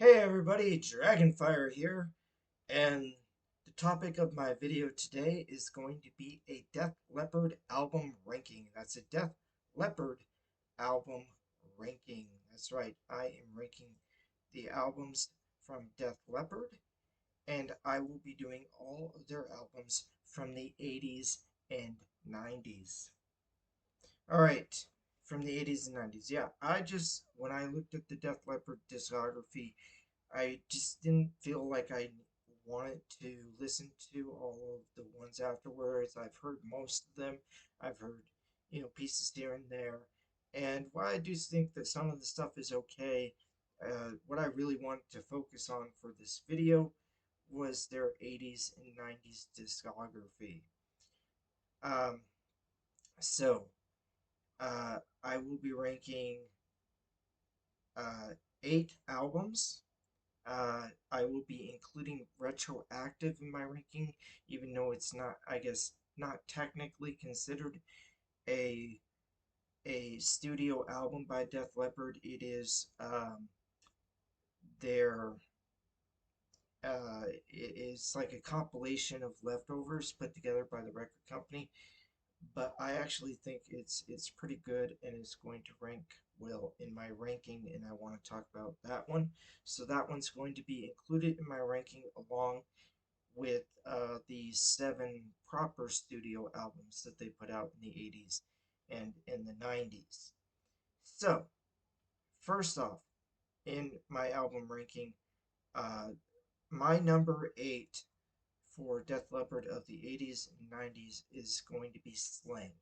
Hey everybody, Dragonfire here, and the topic of my video today is going to be a Def Leppard album ranking. That's a Def Leppard album ranking. That's right, I am ranking the albums from Def Leppard, and I will be doing all of their albums from the 80s and 90s. All right, from the 80s and 90s. Yeah, when I looked at the Def Leppard discography, I just didn't feel like I wanted to listen to all of the ones afterwards. I've heard most of them. I've heard, pieces here and there. And while I do think that some of the stuff is okay, what I really wanted to focus on for this video was their 80s and 90s discography. Um, so, I will be ranking uh, 8 albums. I will be including retroactive in my ranking, even though it's not, I guess, not technically considered a studio album by Def Leppard. It is their it is like a compilation of leftovers put together by the record company. But I actually think it's pretty good and it's going to rank well in my ranking, and I want to talk about that one. So that one's going to be included in my ranking along with the 7 proper studio albums that they put out in the 80s and in the 90s. So, first off, in my album ranking, uh, my number 8 for Def Leppard of the 80s and 90s is going to be Slang.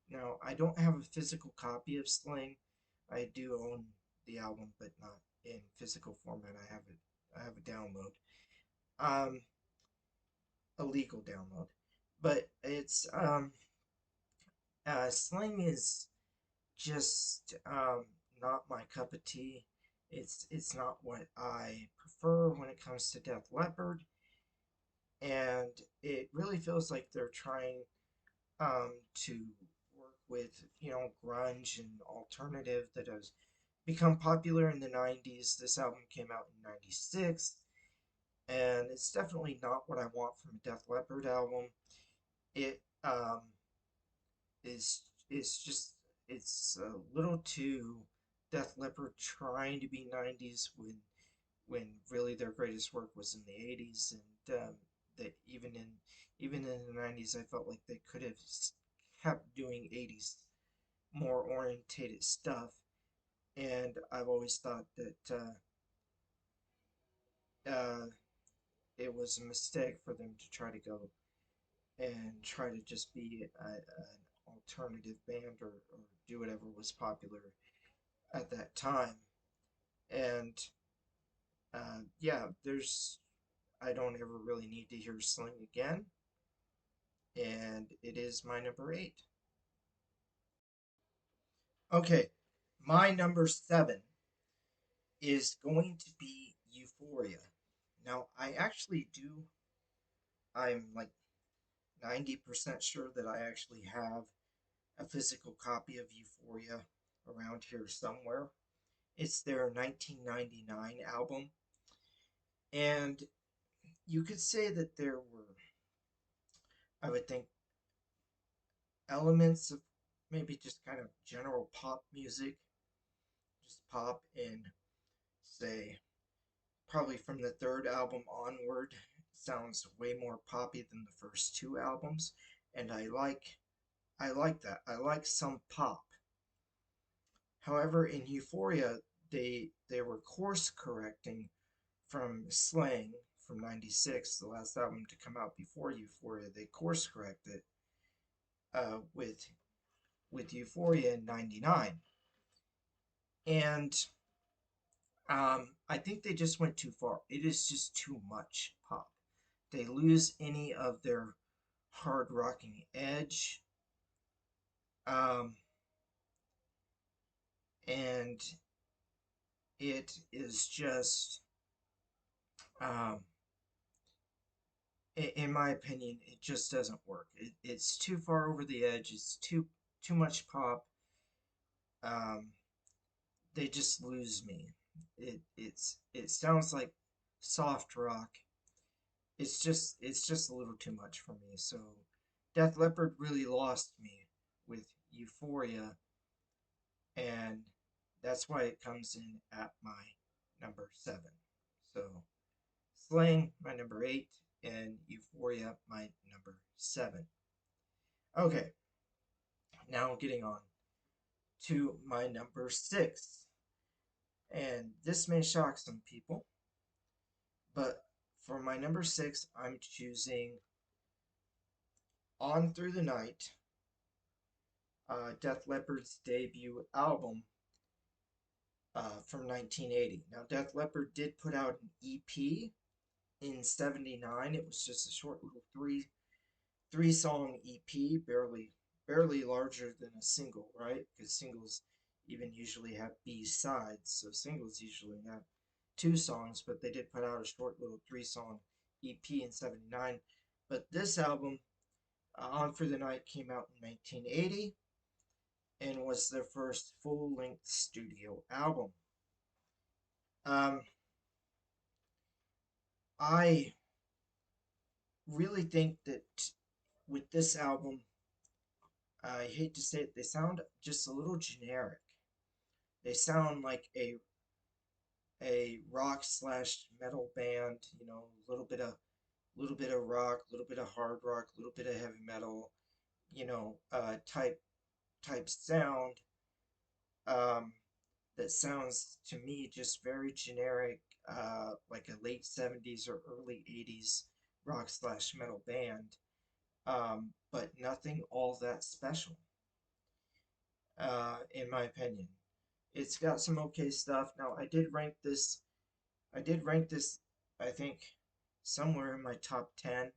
Now, I don't have a physical copy of Slang. I do own the album, but not in physical format. I have a download. Um, a legal download. But Sling is just not my cup of tea. It's not what I prefer when it comes to Def Leppard, and it really feels like they're trying to work with grunge and alternative that has become popular in the 90s. This album came out in 96, and it's definitely not what I want from a Def Leppard album. It is just it's a little too Def Leppard trying to be 90s when really their greatest work was in the 80s, and that even in the 90s I felt like they could have kept doing 80s more orientated stuff, and I've always thought that uh, it was a mistake for them to try to go and try to just be an alternative band, or do whatever was popular at that time. And yeah, I don't ever really need to hear Sling again, and it is my number 8. Okay, my number 7 is going to be Euphoria. Now, I'm like 90% sure that I actually have a physical copy of Euphoria around here somewhere. It's their 1999 album, and you could say that there were, I would think, elements of maybe just kind of general pop music, just pop in, say, probably from the third album onward. It sounds way more poppy than the first 2 albums, and I like that. I like some pop. However, in Euphoria, they were course correcting from Slang from 96, the last album to come out before Euphoria. They course corrected uh, with Euphoria in 99. And I think they just went too far. It is just too much pop. They lose any of their hard rocking edge. Um, and it is just, um, in my opinion, it just doesn't work. It's too far over the edge. It's too much pop. Um, they just lose me. It sounds like soft rock. It's just a little too much for me. So Def Leppard really lost me with Euphoria, and that's why it comes in at my number 7. So Slang, my number 8, and Euphoria, my number 7. Okay, now getting on to my number 6. And this may shock some people, but for my number 6, I'm choosing On Through the Night, Def Leppard's debut album from 1980. Now, Def Leppard did put out an EP in '79. It was just a short little three song EP, barely larger than a single, right? Because singles even usually have B sides, so singles usually have 2 songs, but they did put out a short little 3 song EP in '79. But this album, On for the Night, came out in 1980 and was their first full length studio album. Um, I really think that with this album, I hate to say it, they sound just a little generic. They sound like a rock slash metal band, a little bit of rock, a little bit of hard rock, a little bit of heavy metal, type sound. Um, that sounds to me just very generic, like a late '70s or early '80s rock slash metal band. But nothing all that special, in my opinion. It's got some okay stuff. Now, I did rank this, I think, somewhere in my top 10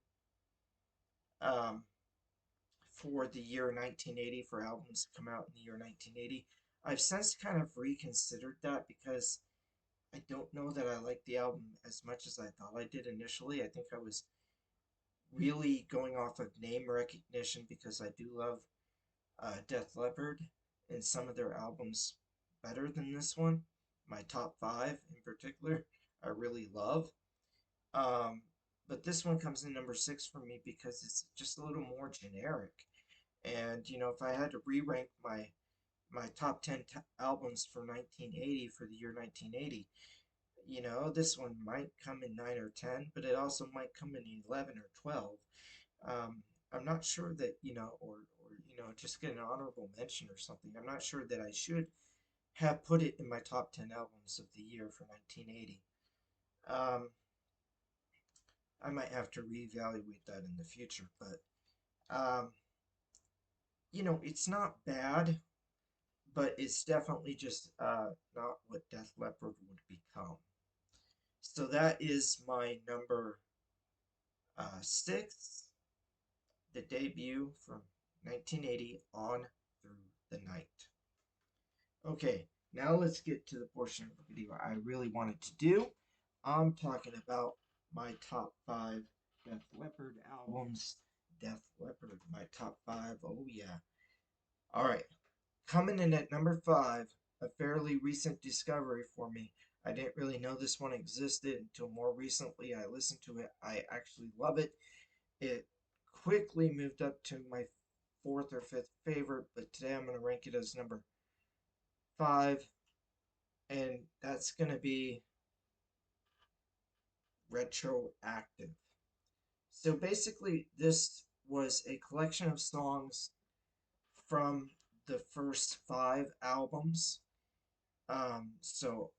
um, for the year 1980, for albums to come out in the year 1980. I've since kind of reconsidered that because I don't know that I like the album as much as I thought I did initially. I think I was really going off of name recognition because I do love Def Leppard and some of their albums better than this one. My top 5 in particular, I really love. Um, but this one comes in number 6 for me because it's just a little more generic. And if I had to re-rank my top 10 albums for 1980 for the year 1980, this one might come in 9 or 10, but it also might come in 11 or 12. I'm not sure that, or just get an honorable mention or something. I'm not sure that I should have put it in my top 10 albums of the year for 1980. Um, I might have to reevaluate that in the future, but it's not bad, but it's definitely just not what Def Leppard would become. So that is my number 6, the debut from 1980, On Through the Night. Okay, now let's get to the portion of the video I really wanted to do. I'm talking about my top 5 Def Leppard albums. Def Leppard, my top 5. Oh, yeah. All right. Coming in at number 5, a fairly recent discovery for me. I didn't really know this one existed until more recently. I listened to it. I actually love it. It quickly moved up to my 4th or 5th favorite, but today I'm going to rank it as number 5, and that's going to be Retroactive. So basically, this was a collection of songs from the first 5 albums. So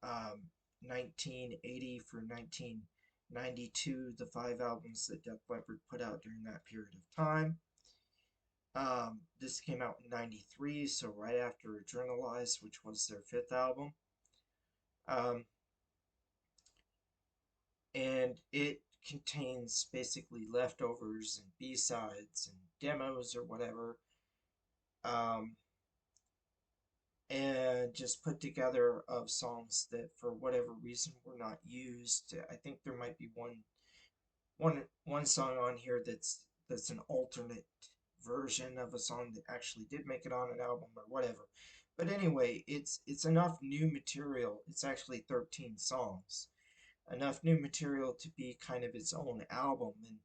1980 for 1992, the 5 albums that Def Leppard put out during that period of time. This came out in '93, so right after Adrenalize, which was their 5th album. And it contains basically leftovers and B-sides and demos or whatever. And just put together of songs that for whatever reason were not used. I think there might be one song on here that's an alternate version of a song that actually did make it on an album or whatever. But anyway, it's enough new material. It's actually 13 songs. Enough new material to be kind of its own album, and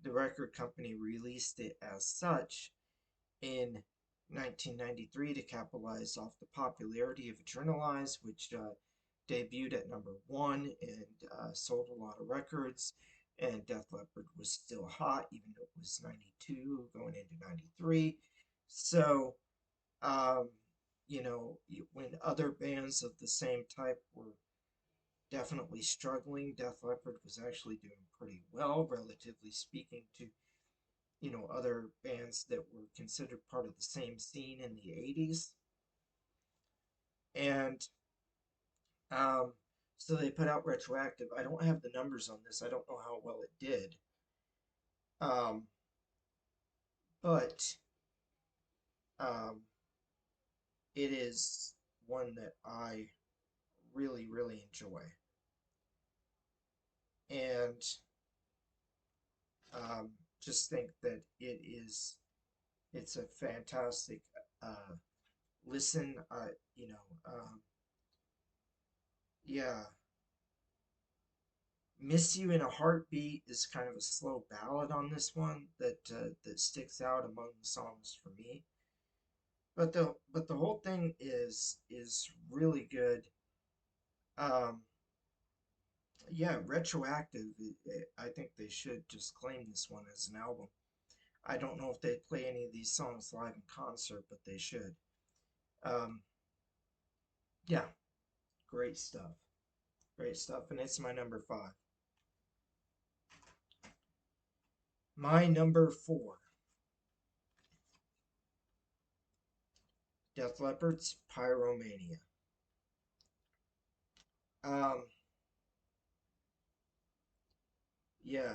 the record company released it as such in 1993 to capitalize off the popularity of Adrenalize, which debuted at #1 and sold a lot of records. And Def Leppard was still hot, even though it was 92 going into 93. So, um, when other bands of the same type were definitely struggling, Def Leppard was actually doing pretty well, relatively speaking, to other bands that were considered part of the same scene in the 80's. And um, so they put out Retroactive. I don't have the numbers on this. I don't know how well it did. Um, but um, it is one that I really, really enjoy. And just think that it's a fantastic uh, listen. Yeah, Miss You in a Heartbeat is kind of a slow ballad on this one that sticks out among the songs for me. But the whole thing is really good. Um, yeah, Retroactive. I think they should just claim this one as an album. I don't know if they play any of these songs live in concert, but they should. Um, yeah, great stuff. Great stuff, and it's my number 5. My number 4, Def Leppard's Pyromania. Um, yeah,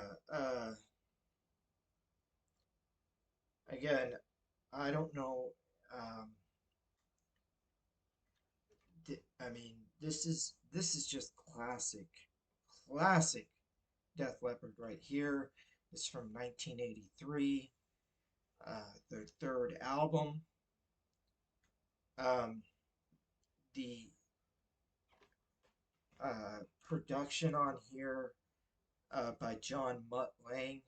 again, I don't know. Um, I mean, this is just classic Def Leppard right here. It's from 1983, their third album. Um, the production on here by John Mutt Lang.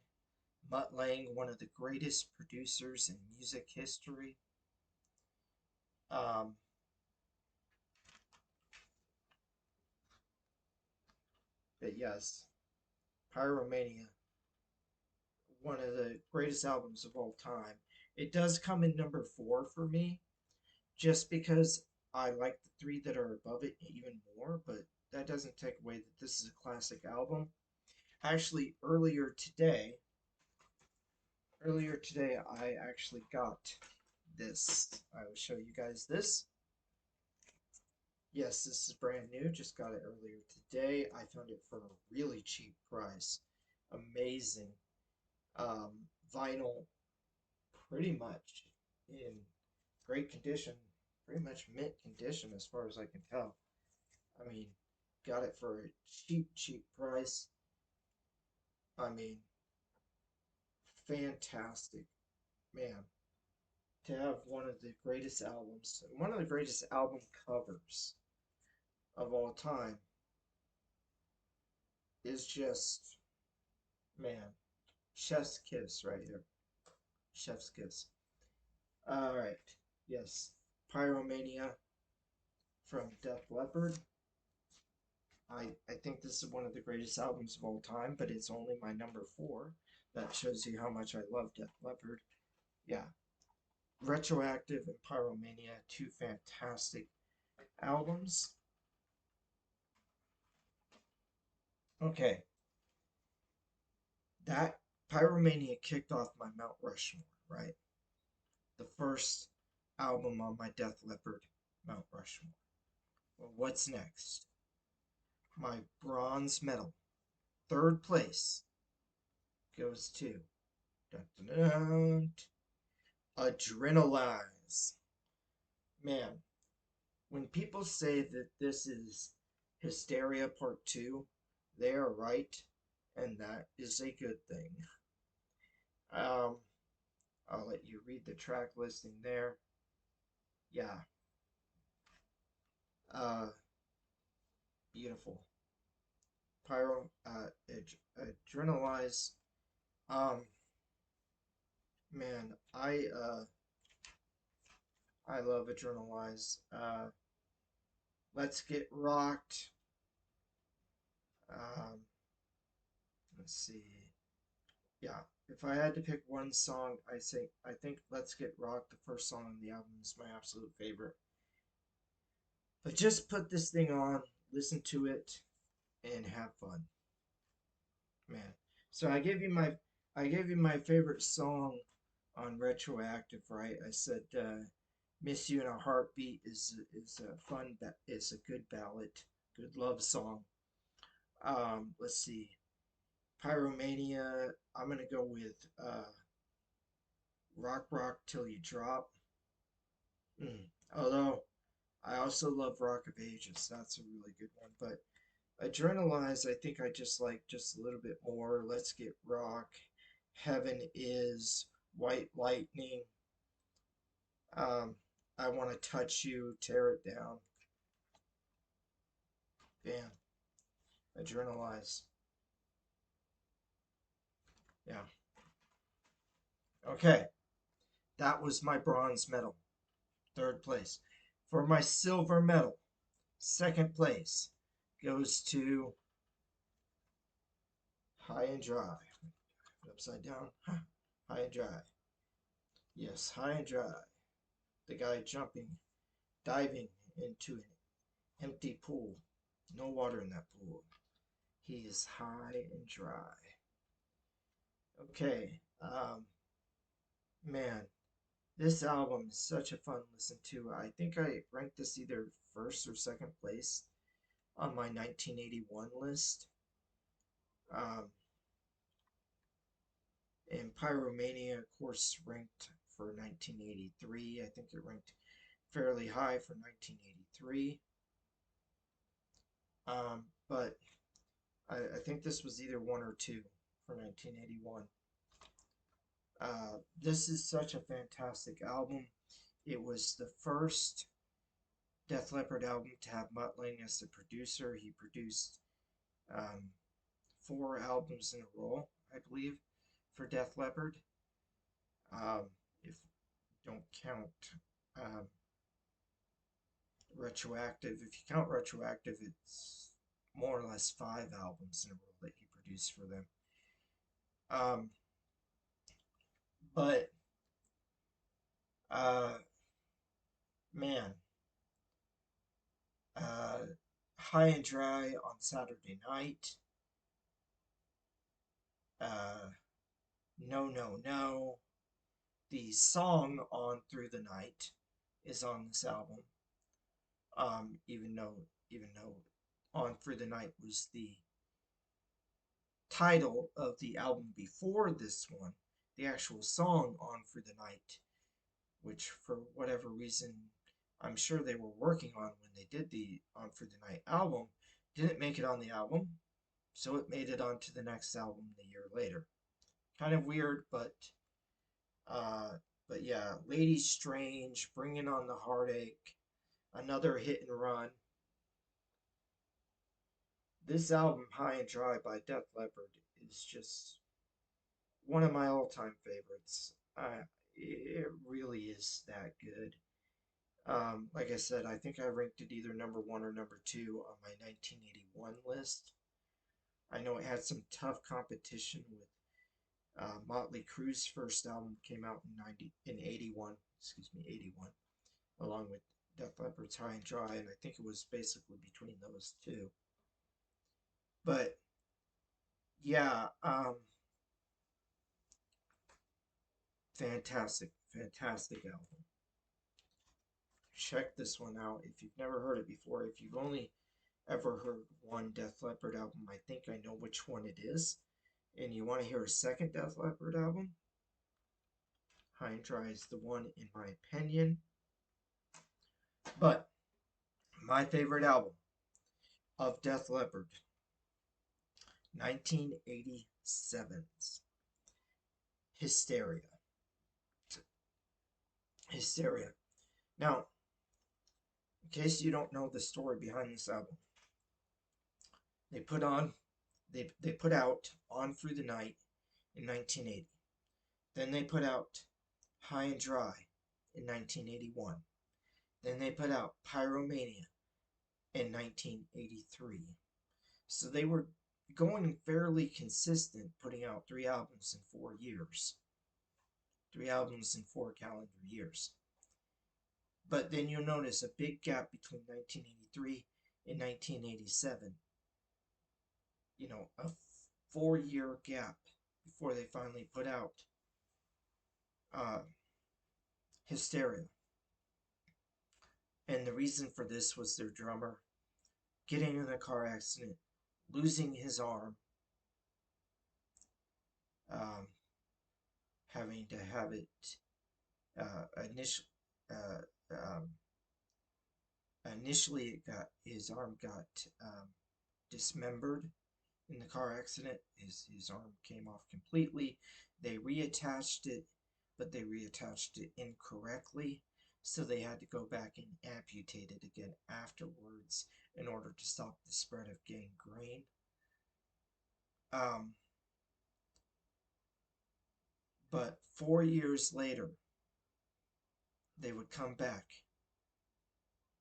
Mutt Lang, one of the greatest producers in music history. Um, but yes, Pyromania, one of the greatest albums of all time. It does come in number 4 for me, just because I like the 3 that are above it even more, but that doesn't take away that this is a classic album. Actually, earlier today, I actually got this. I will show you guys this. Yes, this is brand new. Just got it earlier today. I found it for a really cheap price. Amazing. Um, Vinyl, pretty much in great condition, pretty much mint condition as far as I can tell. I mean, got it for a cheap, cheap price. I mean, fantastic. Man, to have one of the greatest albums, one of the greatest album covers of all time is just, man, chef's kiss right here. Chef's kiss. All right. Yes. Pyromania from Def Leppard. I think this is one of the greatest albums of all time, but it's only my number 4. That shows you how much I love Def Leppard. Yeah. Retroactive and Pyromania, 2 fantastic albums. Okay. That Pyromania kicked off my Mount Rushmore, right? The first album on my Def Leppard Mount Rushmore. Well, what's next? My bronze medal, third place, goes to dun, dun, dun, Adrenalize. Man, when people say that this is Hysteria Part 2, they are right, and that is a good thing. Um, I'll let you read the track listing there. Yeah, Uh, Beautiful. Pyro, Adrenalize. Um, Man, I love Adrenalize. Let's Get Rocked. Um, let's see. Yeah, if I had to pick one song, I think Let's Get Rocked, the first song on the album, is my absolute favorite. But just put this thing on, listen to it, and have fun, man. So I gave you my favorite song on Retroactive, right? I said "Miss You in a Heartbeat" is a fun, it's a good ballad, good love song. Let's see, Pyromania. I'm gonna go with "Rock Rock Till You Drop." Mm. Although I also love "Rock of Ages," that's a really good one. But Adrenalize, I think I just like just a little bit more. Let's Get Rock, Heaven Is, White Lightning. Um, I Want to Touch You, Tear It Down. Bam. Adrenalize. Yeah. Okay. That was my bronze medal. Third place. For my silver medal, second place goes to High and Dry. Upside down. High and Dry. Yes, High and Dry. The guy jumping, diving into an empty pool. No water in that pool. He is high and dry. Okay. Man, this album is such a fun listen to. I think I ranked this either first or second place on my 1981 list. Um, and Pyromania, of course, ranked for 1983. I think it ranked fairly high for 1983. But I think this was either one or two for 1981. This is such a fantastic album. It was the first Def Leppard album to have Mutt Lange as the producer. He produced um, 4 albums in a row, I believe, for Def Leppard. If don't count um, Retroactive. If you count Retroactive, it's more or less 5 albums in a row that he produced for them. Um, but uh, man, uh, High and Dry on Saturday Night. Uh, No, No, No. The song On Through the Night is on this album. Even though On Through the Night was the title of the album before this one, the actual song On Through the Night, which for whatever reason I'm sure they were working on when they did the On Through the Night album, didn't make it on the album, so it made it onto the next album the year later. Kind of weird, uh, but yeah, Lady Strange, Bringing on the Heartache, another hit and run. This album, High and Dry by Def Leppard, is just one of my all-time favorites. It really is that good. Like I said, I think I ranked it either number one or number two on my 1981 list. I know it had some tough competition with Motley Crue's first album came out in 81, excuse me, 81, along with Def Leppard's High and Dry, and I think it was basically between those two. But yeah, fantastic, fantastic album. Check this one out if you've never heard it before. If you've only ever heard one Def Leppard album, I think I know which one it is. And you want to hear a second Def Leppard album, High and Dry is the one in my opinion. But my favorite album of Def Leppard, 1987's Hysteria. Hysteria. Now, In case you don't know the story behind this album, they put on they put out On Through the Night in 1980. Then they put out High and Dry in 1981. Then they put out Pyromania in 1983. So they were going fairly consistent, putting out 3 albums in 4 years. 3 albums in 4 calendar years. But then you'll notice a big gap between 1983 and 1987. You know, a 4 year gap before they finally put out Hysteria. And the reason for this was their drummer getting in a car accident, losing his arm, having to have it initially it got his arm got dismembered in the car accident. His arm came off completely. They reattached it, but they reattached it incorrectly, so they had to go back and amputate it again afterwards in order to stop the spread of gangrene. But 4 years later, they would come back,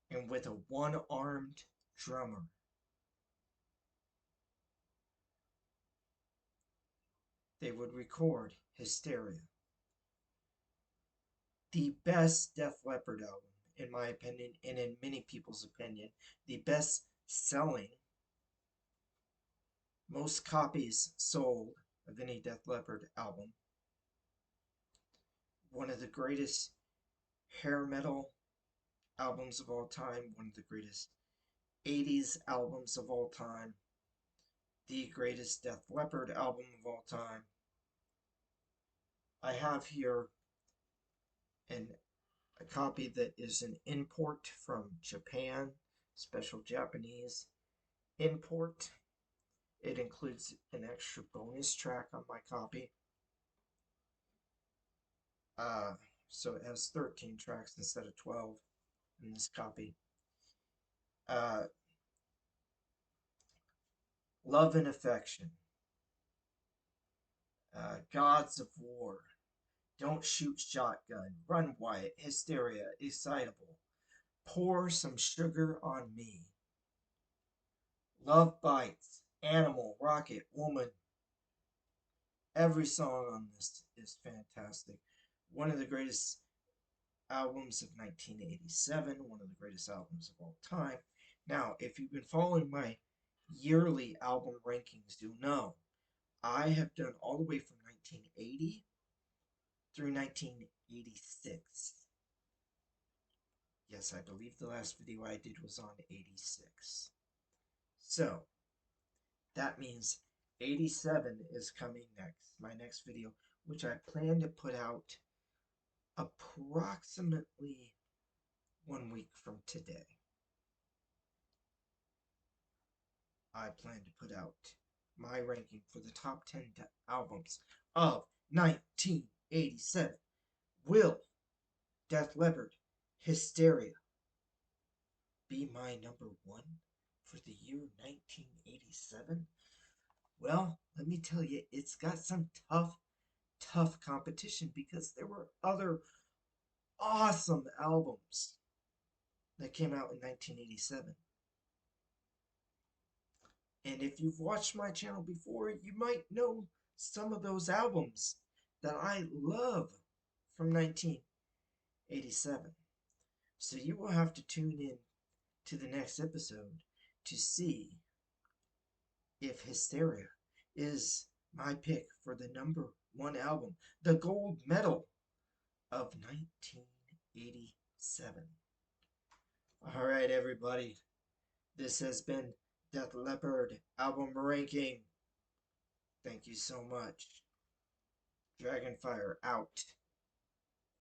and with a one-armed drummer, they would record Hysteria. The best Def Leppard album, in my opinion, and in many people's opinion, the best selling, most copies sold of any Def Leppard album. One of the greatest hair metal albums of all time, one of the greatest 80's albums of all time, the greatest Def Leppard album of all time. I have here a copy that is an import from Japan, special Japanese import. It includes an extra bonus track on my copy. So it has 13 tracks instead of 12 in this copy. Love and Affection, Gods of War, Don't Shoot Shotgun, Run Wyatt, Hysteria, Excitable, Pour Some Sugar on Me, Love Bites, Animal, Rocket, Woman. Every song on this is fantastic. One of the greatest albums of 1987, one of the greatest albums of all time. Now, if you've been following my yearly album rankings, you'll know I have done all the way from 1980 through 1986. Yes, I believe the last video I did was on 86. So, that means 87 is coming next, my next video, which I plan to put out approximately 1 week from today. I plan to put out my ranking for the top 10 albums of 1987. Will Def Leppard Hysteria be my number 1 for the year 1987? Well, let me tell you, it's got some tough competition because there were other awesome albums that came out in 1987. And if you've watched my channel before, you might know some of those albums that I love from 1987. So you will have to tune in to the next episode to see if Hysteria is my pick for the number 1 album, the gold medal of 1987. All right, everybody. This has been Def Leppard album ranking. Thank you so much. Dragonfire out.